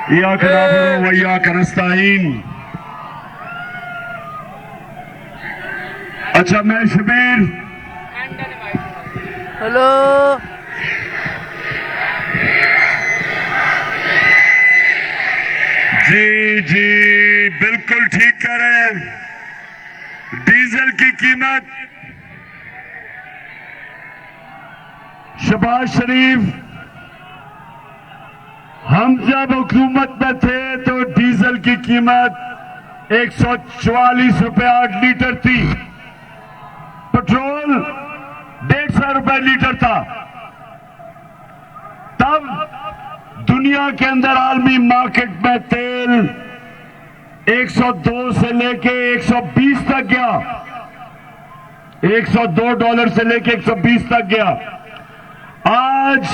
इय्याक नअबुदु व इय्याक नस्तईन। अच्छा, मैं शबीर। हेलो। जी बिल्कुल ठीक कह रहे हैं। डीजल की कीमत, शहबाज शरीफ, हम जब हुकूमत में थे तो डीजल की कीमत 144 रुपए 8 लीटर थी। पेट्रोल 150 रुपए लीटर था। तब दुनिया के अंदर आलमी मार्केट में तेल 102 से लेके 120 तक गया। $102 से लेके 120 तक गया। आज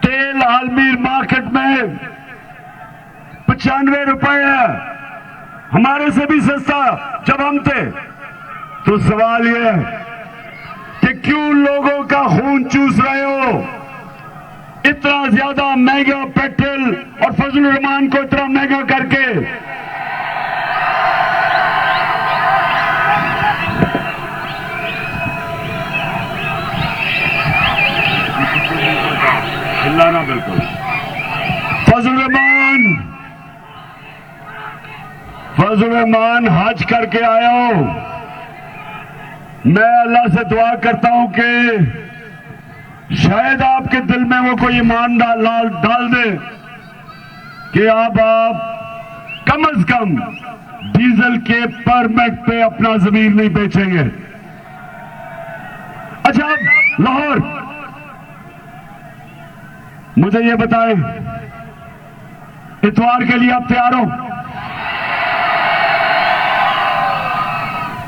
तेल आलमी मार्केट में 95 रुपए है, हमारे से भी सस्ता जब हम थे। तो सवाल यह है कि क्यों लोगों का खून चूस रहे हो? इतना ज्यादा महंगा पेट्रोल और फजलुर रहमान को इतना महंगा करके। हिलाना बिल्कुल। फजलुर रहमान हज करके आया हो। मैं अल्लाह से दुआ करता हूं कि शायद आपके दिल में वो कोई ईमान डाल दे कि आप कम से कम डीजल के परमिट पे अपना जमीन नहीं बेचेंगे। अच्छा, लाहौर, मुझे ये बताएं, इतवार के लिए आप तैयार हो?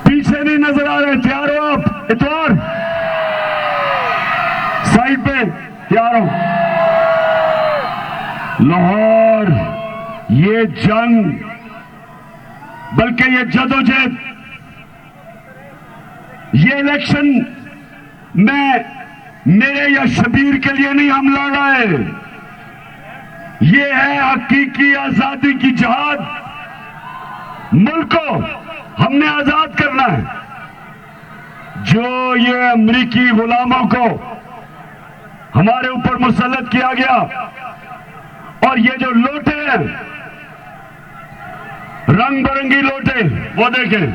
पीछे नहीं नजर आ रहे, तैयार हो आप? इतवार साइड पे तैयार हो? लाहौर, ये जंग, बल्कि ये जदोजहद, ये इलेक्शन में मेरे या शबीर के लिए नहीं हम लड़ रहे। ये है हकीकी आजादी की जहाद। मुल्क को हमने आजाद करना है। जो ये अमरीकी गुलामों को हमारे ऊपर मुसल्लत किया गया, और ये जो लोटे हैं, रंग बिरंगी लोटे, वो देखें,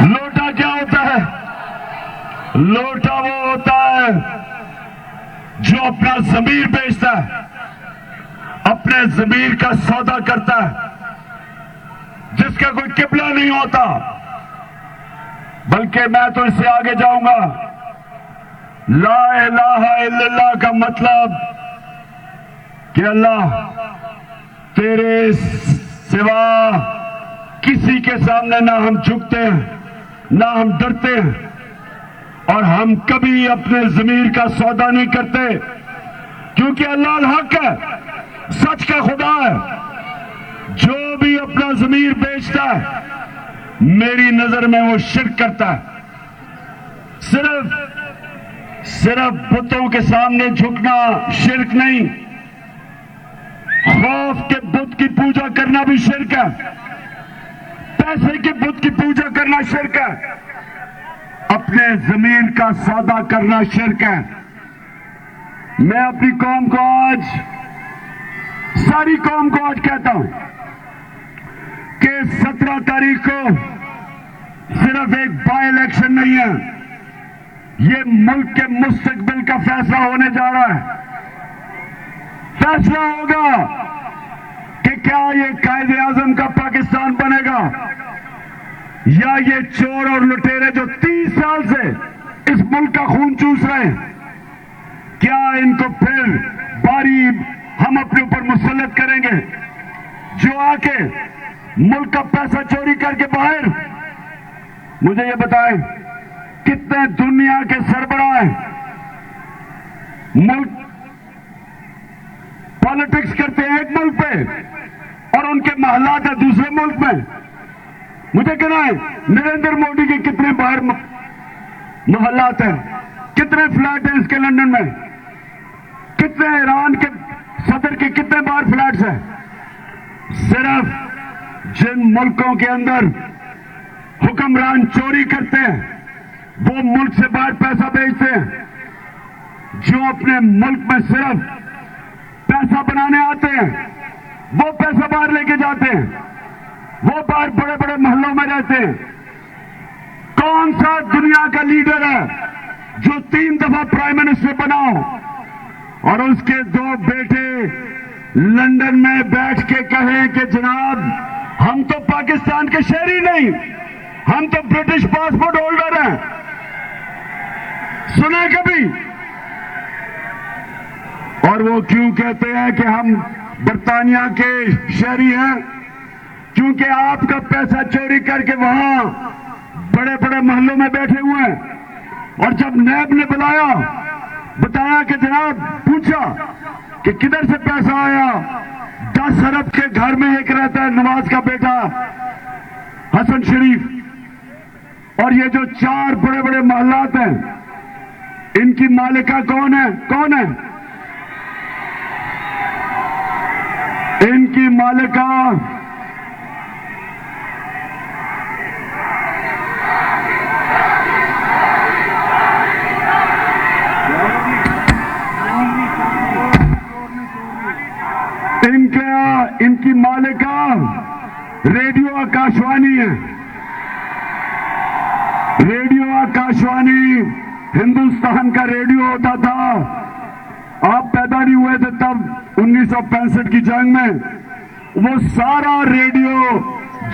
लोटा क्या होता है? लोटा वो होता है जो अपना ज़मीर बेचता है, अपने ज़मीर का सौदा करता है, जिसका कोई किबला नहीं होता। बल्कि मैं तो इससे आगे जाऊंगा। ला इलाहा इल्लल्लाह का मतलब कि अल्लाह, तेरे सिवा किसी के सामने ना हम झुकते हैं, ना हम डरते हैं, और हम कभी अपने ज़मीर का सौदा नहीं करते, क्योंकि अल्लाह हक है, सच का खुदा है। जो भी अपना ज़मीर बेचता है, मेरी नजर में वो शिर्क करता है। सिर्फ बुतों के सामने झुकना शिर्क नहीं, खौफ के बुत की पूजा करना भी शिर्क है। पैसे के बुत की पूजा करना शिर्क है। अपने ज़मीर का सौदा करना शिर्क है। मैं अपनी कौम को आज, सारी कौम को आज कहता हूं कि 17 तारीख को सिर्फ एक बाय इलेक्शन नहीं है, ये मुल्क के मुस्तकबिल का फैसला होने जा रहा है। फैसला होगा कि क्या ये कायदे आजम का पाकिस्तान बनेगा, या ये चोर और लुटेरे जो 30 साल से इस मुल्क का खून चूस रहे हैं, क्या इनको फिर बारी हम अपने ऊपर मुसल्लत करेंगे, जो आके मुल्क का पैसा चोरी करके बाहर। मुझे ये बताएं, कितने दुनिया के सरबराह मुल्क पॉलिटिक्स करते हैं एक मुल्क पे, और उनके महलात है दूसरे मुल्क में। मुझे कहना है, नरेंद्र मोदी के कितने बाहर महलात हैं, कितने फ्लैट हैं इसके लंदन में? कितने ईरान के सदर के कितने बार फ्लैट्स हैं? सिर्फ जिन मुल्कों के अंदर हुक्मरान चोरी करते हैं, वो मुल्क से बाहर पैसा भेजते हैं, जो अपने मुल्क में सिर्फ पैसा बनाने आते हैं, वो पैसा बाहर लेके जाते हैं, वो बाहर बड़े बड़े महलों में रहते हैं। कौन सा दुनिया का लीडर है जो 3 दफा प्राइम मिनिस्टर बना और उसके 2 बेटे लंदन में बैठ के कहें कि जनाब हम तो पाकिस्तान के शहरी नहीं, हम तो ब्रिटिश पासपोर्ट होल्डर हैं? सुना कभी? और वो क्यों कहते हैं कि हम बर्तानिया के शहरी हैं? क्योंकि आपका पैसा चोरी करके वहां बड़े बड़े महलों में बैठे हुए हैं। और जब नैब ने बुलाया, बताया कि जनाब, पूछा कि किधर से पैसा आया, 10 अरब के घर में एक रहता है नवाज का बेटा हसन शरीफ, और ये जो 4 बड़े बड़े महलात हैं, इनकी मालिका कौन है? कौन है इनकी मालिका? इनकी मालिका रेडियो आकाशवाणी है। रेडियो आकाशवाणी हिंदुस्तान का रेडियो होता था। आप पैदा नहीं हुए थे तब, 1965 की जंग में। वो सारा रेडियो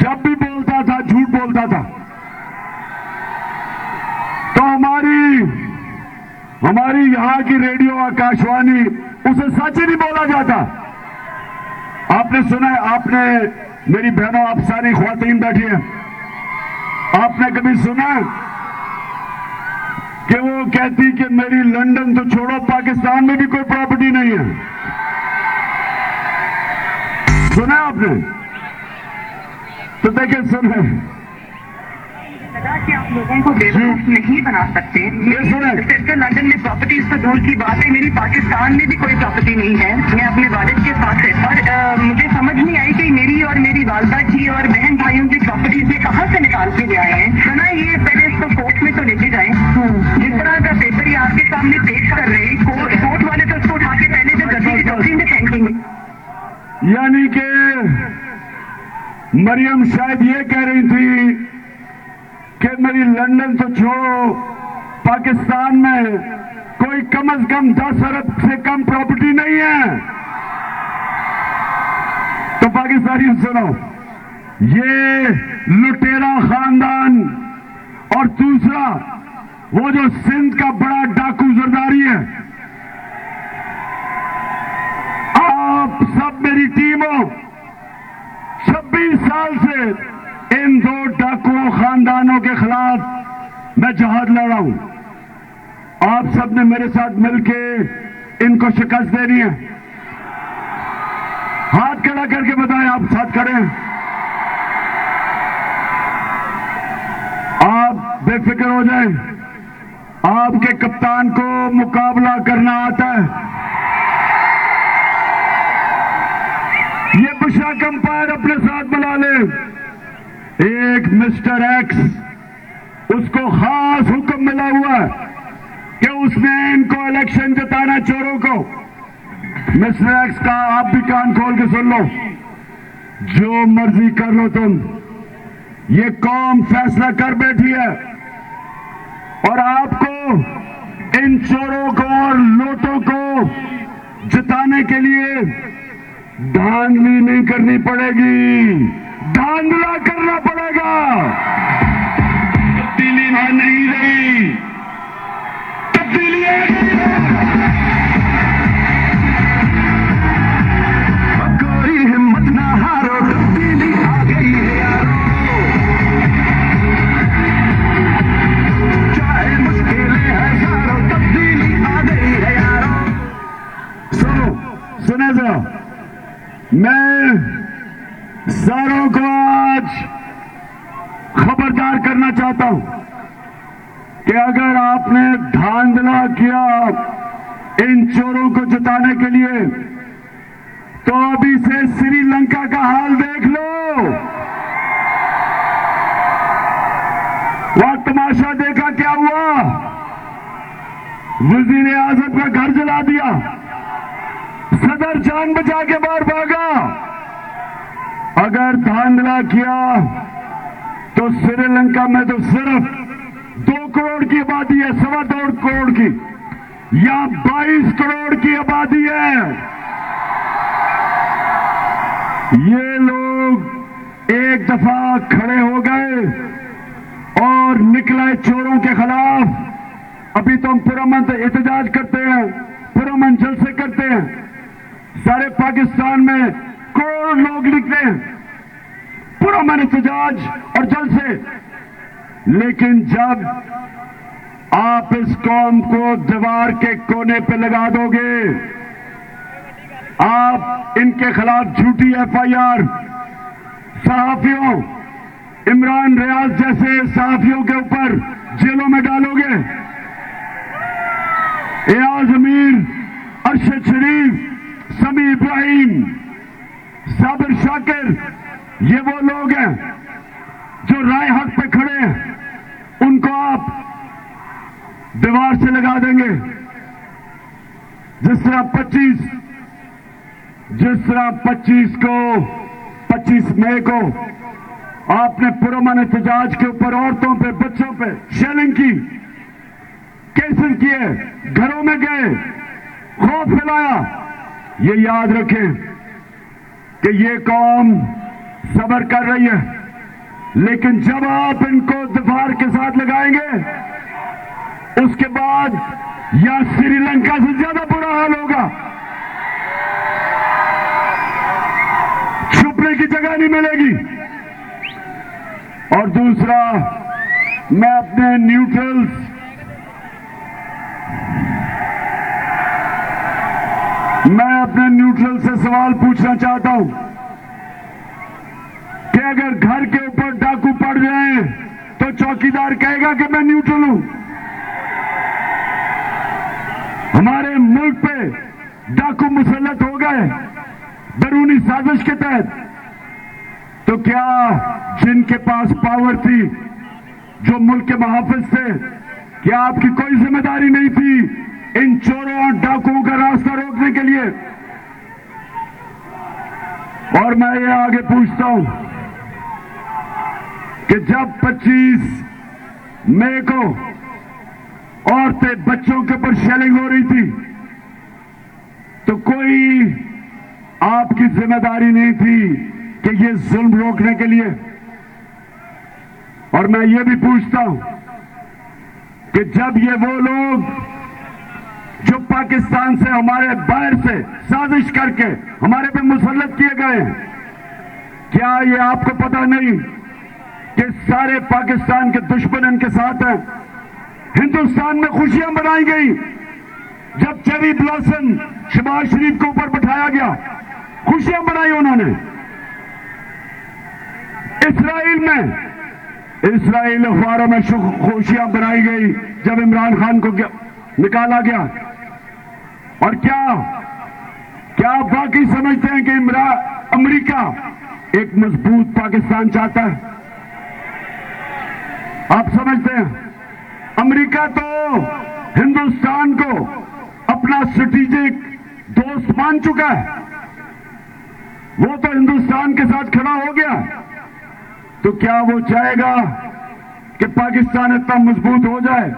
जब भी बोलता था झूठ बोलता था। तो हमारी यहां की रेडियो आकाशवाणी, उसे सच ही नहीं बोला जाता। आपने सुना है, आपने, मेरी बहनों, आप सारी ख्वातीन बैठी हैं, आपने कभी सुना कि वो कहती कि मेरी लंदन तो छोड़ो, पाकिस्तान में भी कोई प्रॉपर्टी नहीं है? सुना आपने? तो देखिए, सुने कि आप लोगों को बेवकूफ नहीं बना सकते। सिर्फ लंदन में प्रॉपर्टीज तो दूर की बात है, मेरी पाकिस्तान में भी कोई प्रॉपर्टी नहीं है। मैं अपने वालिद के पास है, और मुझे समझ नहीं आई कि मेरी और मेरी वालदा की और बहन भाइयों की प्रॉपर्टीज में कहाँ से निकाल के ले आए हैं। सुना ये पहले इसको कोर्ट में तो लेके जाए। जिस तरह का पेपर ही आपके सामने पेश कर रहे हैं, कोर्ट वाले तो उसको उठा के पहले तो गद्दी की टोकरी में फेंकेंगे। यानी कि मरियम शायद ये कह रही थी कि मेरी लंदन तो छोड़ो, पाकिस्तान में कोई कम से कम 10 अरब से कम प्रॉपर्टी नहीं है। तो पाकिस्तानी सुनो, ये लुटेरा खानदान और दूसरा वो जो सिंध का बड़ा डाकू जरदारी है, आप सब मेरी टीम हो। 26 साल से इन 2 डाकुओं खानदानों के खिलाफ मैं जहाद लड़ रहा हूं। आप सब ने मेरे साथ मिलके इनको शिकस्त देनी है। हाथ खड़ा करके बताएं, आप साथ खड़े हैं? आप बेफिक्र हो जाएं, आपके कप्तान को मुकाबला करना आता है। ये बुशरा कंपायर अपने साथ मिला ले। एक मिस्टर एक्स, उसको खास हुक्म मिला हुआ है कि उसने इनको इलेक्शन जिताना, चोरों को। मिस्टर एक्स का आप भी कान खोल के सुन लो, जो मर्जी कर लो तुम, ये कौम फैसला कर बैठी है और आपको इन चोरों को और लोटों को जिताने के लिए धांधली नहीं करनी पड़ेगी, धांधला करना पड़ेगा। तब्दीली नहीं रही, तब्दीली कोई हिम्मत ना हारो, तब्दीली आ गई है यारो। चाहे मुश्किलें हैं सारो, तब्दीली आ गई है यारो। सुने जरा, मैं सारों को आज खबरदार करना चाहता हूं कि अगर आपने धांधला किया इन चोरों को जिताने के लिए तो अभी से श्रीलंका का हाल देख लो। वहां तमाशा देखा क्या हुआ, वजीर आजम का घर जला दिया, सदर जान बचा के बाहर भागा। अगर धांधला किया तो श्रीलंका में तो सिर्फ 2 करोड़ की आबादी है, 2.25 करोड़ की, यहां 22 करोड़ की आबादी है। ये लोग एक दफा खड़े हो गए और निकले चोरों के खिलाफ। अभी तो हम पुरअमन एहतजाज करते हैं, पुरअमन जलसे करते हैं, सारे पाकिस्तान में करोड़ों लोग निकले हैं पुरअमन एहतजाज और जलसे। लेकिन जब आप इस कौम को दीवार के कोने पे लगा दोगे, आप इनके खिलाफ झूठी FIR, सहाफियों, इमरान रियाज जैसे सहाफियों के ऊपर जेलों में डालोगे, एयाज अमीर, अरशद शरीफ, समी इब्राहिम, साबिर शाकिर, ये वो लोग हैं जो राय हक पे खड़े हैं, उनको आप दीवार से लगा देंगे। जिस तरह 25 मई को आपने पुरअमन एहतजाज के ऊपर औरतों पे, बच्चों पे शेलिंग की, केसेस किए, घरों में गए, खौफ फैलाया। ये याद रखें कि ये कौम सब्र कर रही है, लेकिन जब आप इनको दीवार के साथ लगाएंगे उसके बाद या श्रीलंका से ज्यादा बुरा हाल होगा, छुपने की जगह नहीं मिलेगी। और दूसरा, मैं अपने न्यूट्रल से सवाल पूछना चाहता हूं कि अगर घर के ऊपर डाकू पड़ जाए तो चौकीदार कहेगा कि मैं न्यूट्रल हूं। हमारे मुल्क पे डाकू मुसल्लत हो गए बैरूनी साजिश के तहत, तो क्या जिनके पास पावर थी, जो मुल्क के मुहाफिज थे, क्या आपकी कोई जिम्मेदारी नहीं थी इन चोरों और डाकुओं का रास्ता रोकने के लिए? और मैं ये आगे पूछता हूं कि जब 25 मई को औरतें, बच्चों के ऊपर शेलिंग हो रही थी तो कोई आपकी जिम्मेदारी नहीं थी कि ये जुल्म रोकने के लिए? और मैं ये भी पूछता हूं कि जब ये वो लोग जो पाकिस्तान से, हमारे बाहर से साजिश करके हमारे पे मुसल्लत किए गए हैं, क्या ये आपको पता नहीं कि सारे पाकिस्तान के दुश्मन इनके साथ हैं? हिंदुस्तान में खुशियां मनाई गई जब चेरी ब्लॉसम शहबाज शरीफ के ऊपर बिठाया गया, खुशियां मनाई उन्होंने। इसराइल अखबारों में खुशियां मनाई गई जब इमरान खान को निकाला गया। और क्या आप वाकई समझते हैं कि अमेरिका एक मजबूत पाकिस्तान चाहता है? आप समझते हैं? अमेरिका तो हिंदुस्तान को अपना स्ट्रेटेजिक दोस्त मान चुका है, वो तो हिंदुस्तान के साथ खड़ा हो गया। तो क्या वो चाहेगा कि पाकिस्तान इतना मजबूत हो जाए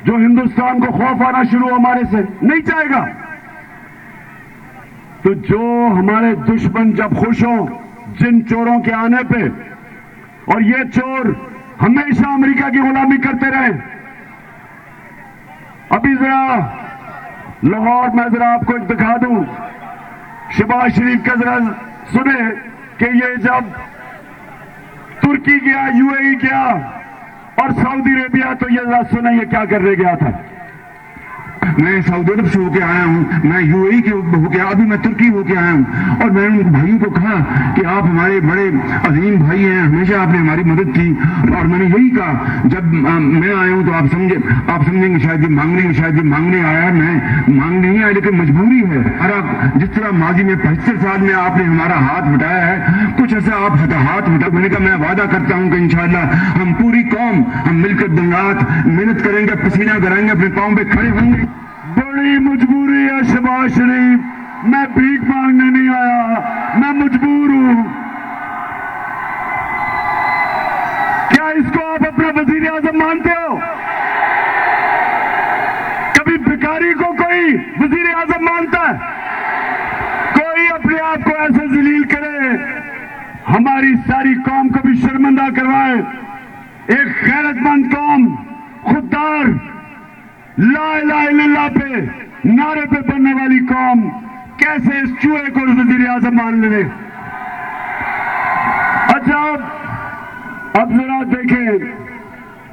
जो हिंदुस्तान को खौफ आना शुरू हो हमारे से? नहीं चाहेगा। तो जो हमारे दुश्मन जब खुश हों जिन चोरों के आने पे, और ये चोर हमेशा अमेरिका की गुलामी करते रहे। अभी जरा लाहौर में जरा आपको एक दिखा दूं, शहबाज शरीफ का जरा सुने कि ये जब तुर्की गया, UAE गया और सऊदी अरेबिया, तो ये जरा सुने ये क्या करने गया था। मैं सऊदी अरब से होके आया हूँ, मैं यूएई के होके, अभी मैं तुर्की होके आया हूँ। और मैंने उन भाइयों को कहा कि आप हमारे बड़े अजीम भाई हैं, हमेशा आपने हमारी मदद की। और मैंने यही कहा, जब मैं आया हूँ तो आप समझेंगे शायद ये मांगने आया, मैं मांगने नहीं आया, लेकिन मजबूरी है। जिस तरह माजी में 75 साल में आपने हमारा हाथ बटाया है, कुछ ऐसा आप हाथ बटा। मैंने कहा मैं वादा करता हूँ कि इंशाअल्लाह हम पूरी कौम हम मिलकर दिन रात मेहनत करेंगे, पसीना कराएंगे, अपने पाँव पे खड़े होंगे। बड़ी मजबूरी है शहबाज शरीफ, मैं भीख मांगने नहीं आया, मैं मजबूर हूं। क्या इसको आप अपना वजीर आजम मानते हो? कभी भिखारी को कोई वजीर आजम मानता है? कोई अपने आप को ऐसे जलील करे, हमारी सारी कौम को भी शर्मिंदा करवाए। एक गैरतमंद कौम, खुददार, ला इलाहा इल्लल्लाह पे नारे पे बनने वाली कौम कैसे इस चूहे को वजीर आजम मान ले? अच्छा, अब जरा देखें,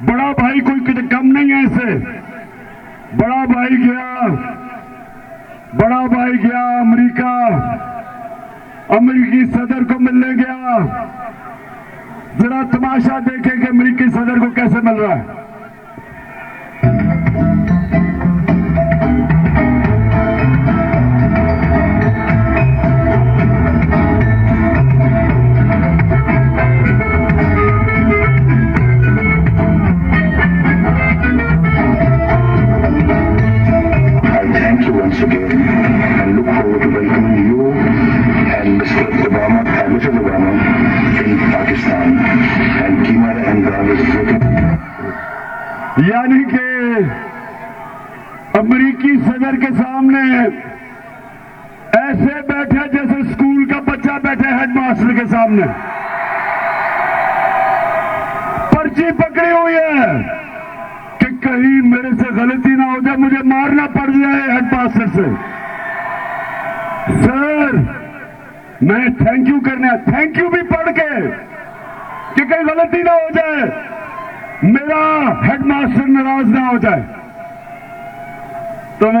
बड़ा भाई कोई कम नहीं है इससे। बड़ा भाई गया अमेरिका, अमेरिकी सदर को मिलने गया। जरा तमाशा देखें कि अमेरिकी सदर को कैसे मिल रहा है। यानी कि अमेरिकी सदर के सामने ऐसे बैठे जैसे स्कूल का बच्चा बैठे हेडमास्टर के सामने। पर्ची पकड़ी हुई है कि कहीं मेरे से गलती ना हो जाए, मुझे मारना पड़ जाए हेडमास्टर से। सर, मैं थैंक यू करने, थैंक यू भी पढ़ के कि कहीं गलती ना हो जाए, मेरा हेडमास्टर नाराज ना हो जाए। तो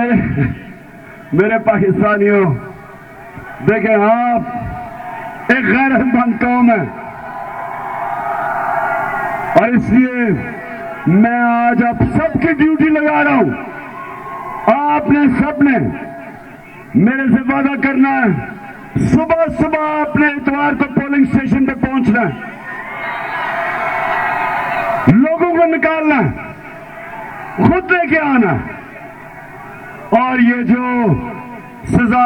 मेरे पाकिस्तानियों, देखें, आप एक गैरतमंद कौम है और इसलिए मैं आज आप सबकी ड्यूटी लगा रहा हूं। आपने सबने मेरे से वादा करना है, सुबह सुबह अपने इतवार को पोलिंग स्टेशन पे पहुंचना है, लोगों को निकालना, खुद लेके आना। और ये जो सजा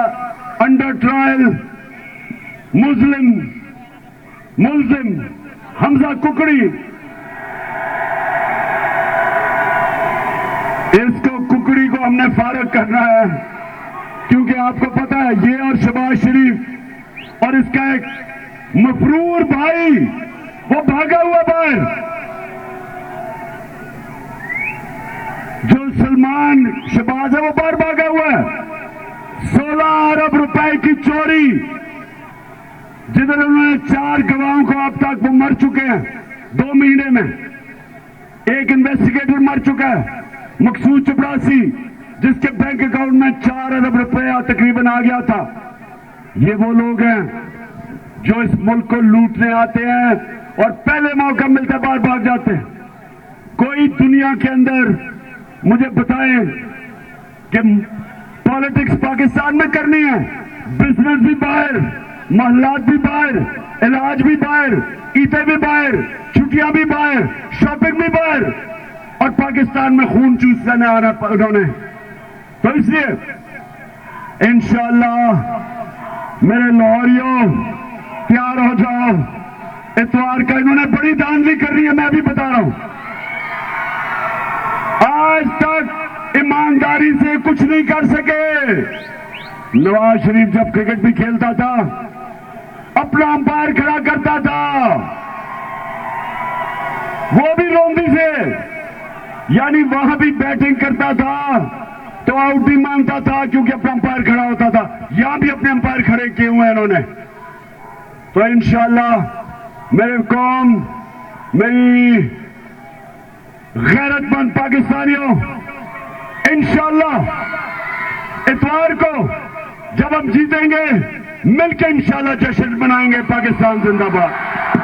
अंडर ट्रायल मुल्जिम हमजा कुकड़ी, इसको कुकड़ी को हमने फारग करना है, क्योंकि आपको पता है ये और शहबाज शरीफ और इसका एक मफरूर भाई वो भागा हुआ बाहर। जो सलमान शहबाज है वो बाहर भागा हुआ है। 16 अरब रुपए की चोरी, जिधर उन्होंने 4 गवाहों को अब तक वो मर चुके हैं 2 महीने में। एक इन्वेस्टिगेटर मर चुका है, मकसूद चपरासी, जिसके बैंक अकाउंट में 4 अरब रुपया तकरीबन आ गया था। ये वो लोग हैं जो इस मुल्क को लूटने आते हैं और पहले मौका मिलता बाहर भाग जाते हैं। कोई दुनिया के अंदर मुझे बताएं कि पॉलिटिक्स पाकिस्तान में करनी है, बिजनेस भी बाहर, महलात भी बाहर, इलाज भी बाहर, ईदे भी बाहर, छुट्टियां भी बाहर, शॉपिंग भी बाहर, और पाकिस्तान में खून चूसने आना उन्होंने। तो इसलिए इंशाअल्लाह मेरे लाहौरियों तैयार हो जाओ। इतवार का इन्होंने बड़ी धांधली करनी है, मैं भी बता रहा हूं। आज तक ईमानदारी से कुछ नहीं कर सके। नवाज शरीफ जब क्रिकेट भी खेलता था, अपना अंपायर खड़ा करता था, वो भी रोंदी से, यानी वहां भी बैटिंग करता था तो आउट भी मांगता था क्योंकि अपना अंपायर खड़ा होता था। यहां भी अपने अंपायर खड़े किए हुए हैं इन्होंने। तो इंशाअल्लाह मेरे कौम, मेरी गैरतमंद पाकिस्तानियों, इंशाअल्लाह इतवार को जब हम जीतेंगे मिलकर इंशाअल्लाह जश्न मनाएंगे। पाकिस्तान जिंदाबाद।